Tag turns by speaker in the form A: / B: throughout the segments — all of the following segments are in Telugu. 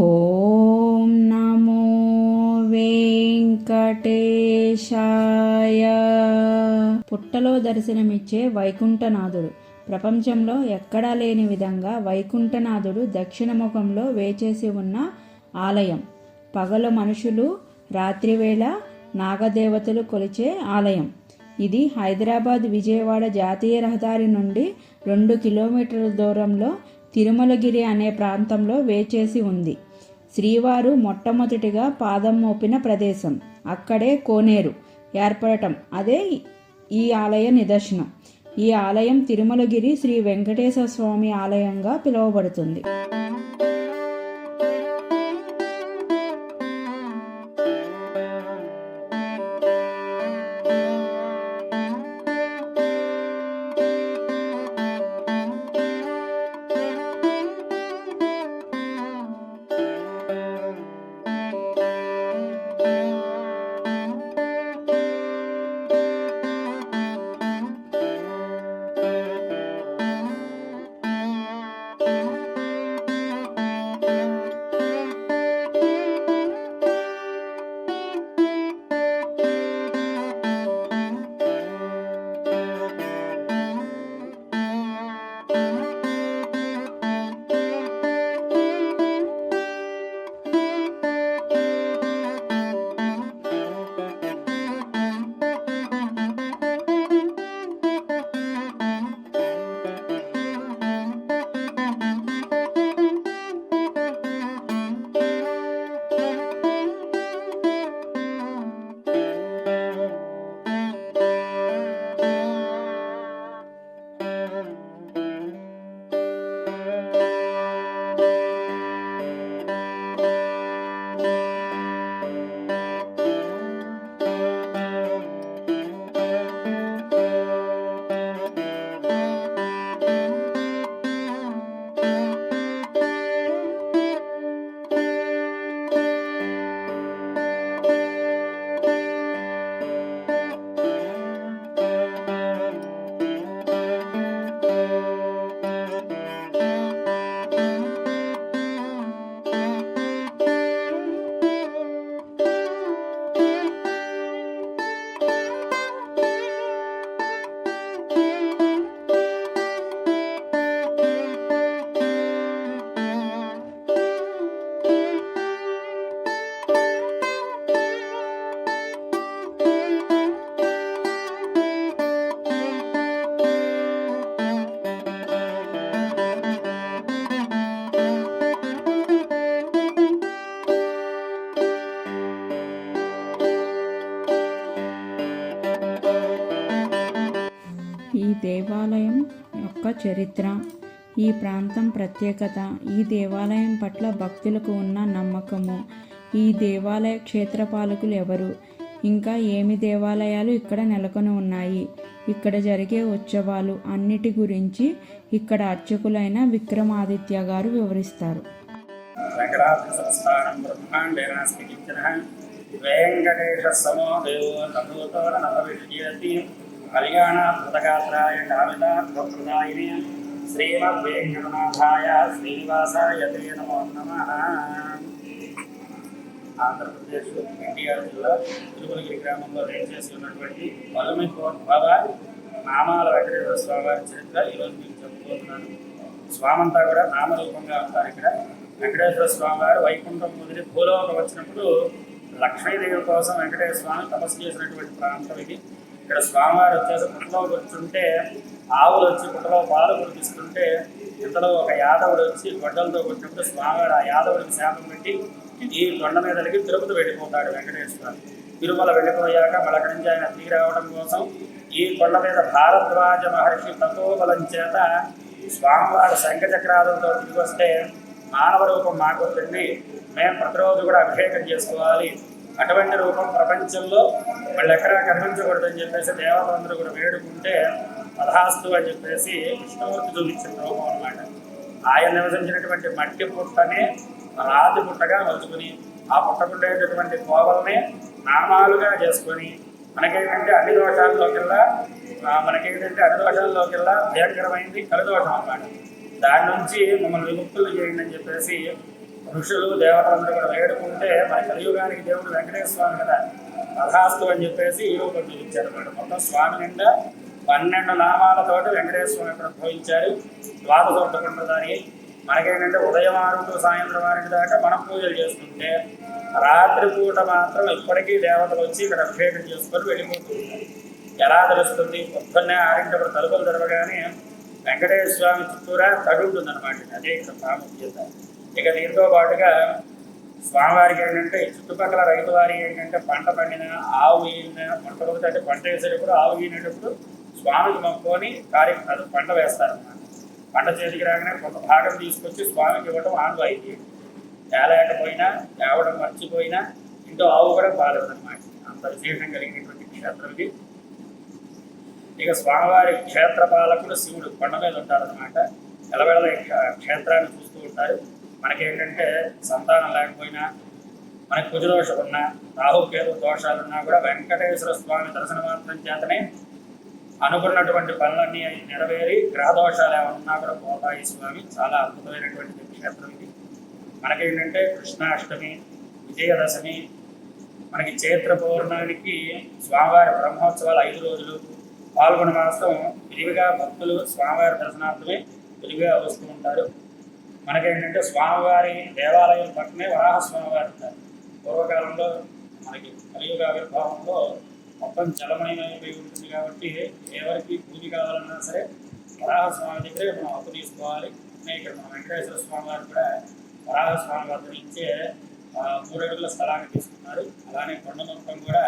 A: ఓం నమో వెంకటేశాయ. పుట్టలో దర్శనమిచ్చే వైకుంఠనాథుడు. ప్రపంచంలో ఎక్కడా లేని విధంగా వైకుంఠనాథుడు దక్షిణముఖంలో వేచేసి ఉన్న ఆలయం. పగలు మనుషులు, రాత్రివేళ నాగదేవతలు కొలిచే ఆలయం. ఇది హైదరాబాద్ విజయవాడ జాతీయ రహదారి నుండి 2 కిలోమీటర్ల దూరంలో తిరుమలగిరి అనే ప్రాంతంలో వేచేసి ఉంది. శ్రీవారు మొట్టమొదటిగా పాదం మోపిన ప్రదేశం. అక్కడే కోనేరు ఏర్పడటం అదే ఈ ఆలయ నిదర్శనం. ఈ ఆలయం తిరుమలగిరి శ్రీ వెంకటేశ్వర స్వామి ఆలయంగా పిలువబడుతుంది. ఈ దేవాలయం యొక్క చరిత్ర, ఈ ప్రాంతం ప్రత్యేకత, ఈ దేవాలయం పట్ల భక్తులకు ఉన్న నమ్మకము, ఈ దేవాలయ క్షేత్రపాలకులు ఎవరు, ఇంకా ఏమి దేవాలయాలు ఇక్కడ నెలకొని ఉన్నాయి, ఇక్కడ జరిగే ఉత్సవాలు అన్నిటి గురించి ఇక్కడ అర్చకులైన విక్రమాదిత్య గారు వివరిస్తారు.
B: కళ్యాణప్రదగాత్రాయ కామితార్థప్రదాయినే శ్రీమద్వేంకటనాథాయ శ్రీనివాసాయ తే నమో నమః. ఆంధ్రప్రదేశ్ ఎన్టీఆర్ జిల్లా తిరుమలగిరి గ్రామంలో వేచేసి ఉన్నటువంటి వలుమికోద్భవ నామాల వెంకటేశ్వర స్వామి వారి చరిత్ర ఈరోజు మీకు చెప్పుకోతున్నాను. స్వామంతా కూడా నామరూపంగా ఉంటారు. ఇక్కడ వెంకటేశ్వర స్వామి వారు వైకుంఠం మొదటి భూలోకం వచ్చినప్పుడు లక్ష్మీదేవి కోసం వెంకటేశ్వర స్వామి తపస్సు చేసినటువంటి ప్రాంతం ఇది. ఇక్కడ స్వామివారు వచ్చేసి పుట్టలో కూర్చుంటే ఆవులు వచ్చి పుట్టలో పాలు కురిపిస్తుంటే ఇంతలో ఒక యాదవుడు వచ్చి గొడ్డలతో కొట్టినప్పుడు స్వామివారు ఆ యాదవుడికి శాపం పెట్టి ఈ కొండ మీదకి తిరుపతి వెళ్ళిపోతాడు వెంకటేశ్వర. తిరుమల వెళ్ళిపోయాక మళ్ళీ అక్కడి నుంచి ఆయన తిరిగి రావడం కోసం ఈ కొండ మీద భారద్వాజ మహర్షి తపోబలం చేత స్వామివారు శంఖచక్రాలతో తిరిగి వస్తే మానవ రూపం మాకు వద్దండి, మేము ప్రతిరోజు కూడా అభిషేకం చేసుకోవాలి, అటువంటి రూపం ప్రపంచంలో వాళ్ళు ఎక్కడా కనిపించకూడదని చెప్పేసి దేవతలందరూ కూడా వేడుకుంటే తథాస్తు అని చెప్పేసి విష్ణుమూర్తి చూపించిన రూపం అన్నమాట. ఆయన నివసించినటువంటి మట్టి పుట్టనే రాతి పుట్టగా మలుచుకుని ఆ పుట్టకుండేటటువంటి కోవల్ని నామాలుగా చేసుకొని మనకేంటంటే అన్ని దోషాల్లోకెల్లా భయంకరమైంది కలిదోషం అన్నమాట. దాని నుంచి మమ్మల్ని విముక్తులు చేయండి అని చెప్పేసి ఋషులు దేవతలందరూ కూడా వేడుకుంటే మన కలియుగానికి దేవుడు వెంకటేశ్వర స్వామి కదా తథాస్తు అని చెప్పేసి ఈ రూపం చూపించారు అనమాట. మొత్తం స్వామి నిండా 12 నామాలతోటి వెంకటేశ్వర స్వామి ఇక్కడ భవించారు. ద్వాదశోత్తకుంటుందని మనకేంటంటే ఉదయం 6 to సాయంత్రం 6 దాకా మనం పూజలు చేసుకుంటే రాత్రిపూట మాత్రం ఇప్పటికీ దేవతలు వచ్చి ఇక్కడ అభిషేకం చేసుకొని వెళ్ళిపోతూ ఉంటారు. ఎలా తెలుస్తుంది? పొద్దున్నే 6 తలుపులు తెరవగానే వెంకటేశ్వర స్వామి చుట్టూరా తడి ఉంటుందన్నమాట. అదే ఇక్కడ ప్రాముఖ్యత. ఇక దీంతో పాటుగా స్వామివారికి ఏంటంటే చుట్టుపక్కల రైతు వారి ఏంటంటే పంట పండిన ఆవు ఈన మొట్టమొదటి అంటే పంట వేసేటప్పుడు ఆవు ఈనేటప్పుడు స్వామికి మొక్కుకొని అది పంట వేస్తారన్నమాట. పంట చేతికి రాగానే కొంత భాగం తీసుకొచ్చి స్వామికి ఇవ్వడం ఆనవాయితీ. తేలేకపోయినా తేవడం మర్చిపోయినా ఇంట్లో ఆవు కూడా పాలదన్నమాట. అంత విశేషం కలిగినటువంటి క్షేత్రం ఇది. ఇక స్వామివారి క్షేత్రపాలకుడు శివుడు కొండ మీద ఉంటారన్నమాట. ఎలవేళ క్షేత్రాన్ని చూస్తూ ఉంటారు. మనకేంటంటే సంతానం లేకపోయినా మనకి కుజదోషం ఉన్నా రాహుకేతు దోషాలున్నా కూడా వెంకటేశ్వర స్వామి దర్శన మాత్రం చేతనే అనుకున్నటువంటి పనులన్నీ నెరవేరి గ్రహదోషాలు ఏమన్నా కూడా పోతాయి. స్వామి చాలా అద్భుతమైనటువంటి క్షేత్రం ఇది. మనకేంటంటే కృష్ణాష్టమి, విజయదశమి, మనకి చైత్ర పౌర్ణమికి స్వామివారి బ్రహ్మోత్సవాలు 5 రోజులు. పాల్గొన మాసం విరివిగా భక్తులు స్వామివారి దర్శనార్థమే విరివిగా వస్తూ ఉంటారు. మనకేంటంటే స్వామివారి దేవాలయం పక్కనే వరాహ స్వామివారు ఉంటారు. పూర్వకాలంలో మనకి కలియుగ ఆవిర్భావంలో మొత్తం జలమయమైపోయి ఉంటుంది కాబట్టి ఎవరికి పూజ కావాలన్నా సరే వరాహ స్వామి దగ్గరే మనం అప్పు తీసుకోవాలి. ఇక్కడ మన వెంకటేశ్వర స్వామి వారు కూడా వరాహ స్వామి వద్ద నుంచే 3 అడుగుల స్థలాన్ని తీసుకున్నారు. అలానే కొండ మొత్తం కూడా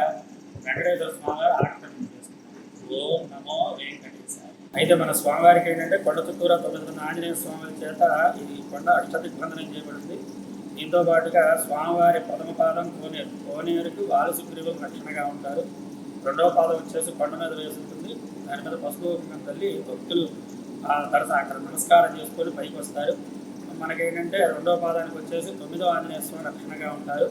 B: వెంకటేశ్వర స్వామి వారు ఆకర్షణ చేసుకున్నారు. ఓం నమో వెంకటేశ్వర. అయితే మన స్వామివారికి ఏంటంటే కొండ చుట్టూరా 9 ఆంజనేయ స్వామి చేత ఈ కొండ అష్టదిగ్బంధనం చేయబడింది. దీంతో పాటుగా స్వామివారి ప్రథమ పాదం కోనేరుకు వాలసుగ్రీవులు రక్షణగా ఉంటారు. 2వ పాదం వచ్చేసి కొండ మీద వేసి ఉంటుంది. దాని మీద పసుపు తల్లి భక్తులు అక్కడ నమస్కారం చేసుకొని పైకి వస్తారు. మనకేంటంటే 2వ పాదానికి వచ్చేసి 9వ ఆంజనేయ స్వామి రక్షణగా ఉంటారు.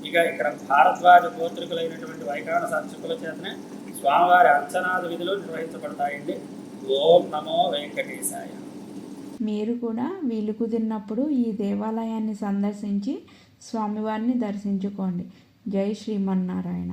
B: ఇక ఇక్కడ భారద్వాజ గోత్రికులైనటువంటి వైఖానస అర్చకుల చేతనే స్వామివారి అర్చనాది విధులు నిర్వహించబడతాయండి. ఓం నమో వెంకటేశాయ.
A: మీరు కూడా వీలు కుదిరినప్పుడు ఈ దేవాలయాన్ని సందర్శించి స్వామివారిని దర్శించుకోండి. జై శ్రీమన్నారాయణ.